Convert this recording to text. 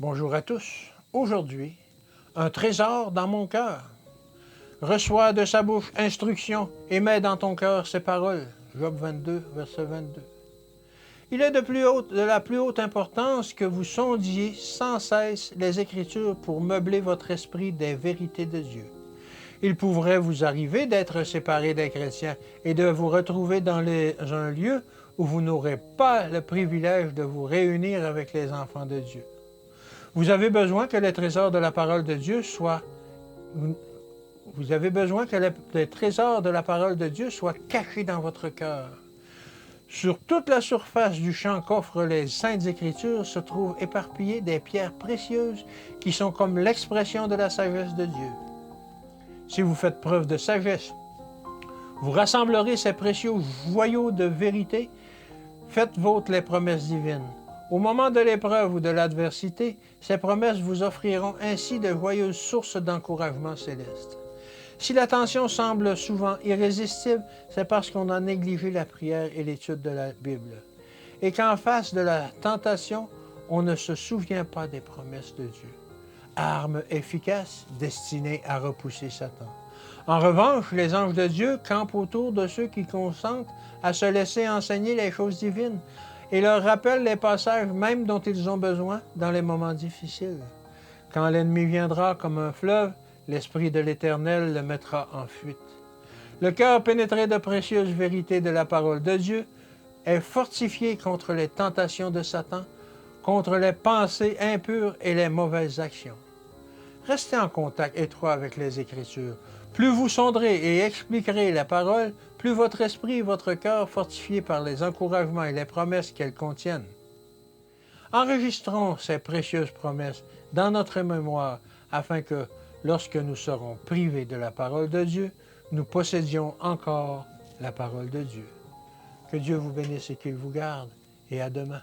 Bonjour à tous. Aujourd'hui, un trésor dans mon cœur. Reçois de sa bouche instruction et mets dans ton cœur ses paroles. Job 22, verset 22. Il est de la plus haute importance que vous sondiez sans cesse les Écritures pour meubler votre esprit des vérités de Dieu. Il pourrait vous arriver d'être séparé des chrétiens et de vous retrouver dans un lieu où vous n'aurez pas le privilège de vous réunir avec les enfants de Dieu. Vous avez besoin que les trésors de la parole de Dieu soient cachés dans votre cœur. Sur toute la surface du champ qu'offrent les Saintes Écritures se trouvent éparpillées des pierres précieuses qui sont comme l'expression de la sagesse de Dieu. Si vous faites preuve de sagesse, vous rassemblerez ces précieux joyaux de vérité. Faites vôtres les promesses divines. Au moment de l'épreuve ou de l'adversité, ces promesses vous offriront ainsi de joyeuses sources d'encouragement céleste. Si la tension semble souvent irrésistible, c'est parce qu'on a négligé la prière et l'étude de la Bible. Et qu'en face de la tentation, on ne se souvient pas des promesses de Dieu. Arme efficace destinée à repousser Satan. En revanche, les anges de Dieu campent autour de ceux qui consentent à se laisser enseigner les choses divines et leur rappellent les passages même dont ils ont besoin dans les moments difficiles. Quand l'ennemi viendra comme un fleuve, l'Esprit de l'Éternel le mettra en fuite. Le cœur pénétré de précieuses vérités de la parole de Dieu est fortifié contre les tentations de Satan, contre les pensées impures et les mauvaises actions. Restez en contact étroit avec les Écritures. Plus vous sonderez et expliquerez la parole, plus votre esprit et votre cœur, fortifiés par les encouragements et les promesses qu'elles contiennent. Enregistrons ces précieuses promesses dans notre mémoire, afin que, lorsque nous serons privés de la parole de Dieu, nous possédions encore la parole de Dieu. Que Dieu vous bénisse et qu'il vous garde, et à demain.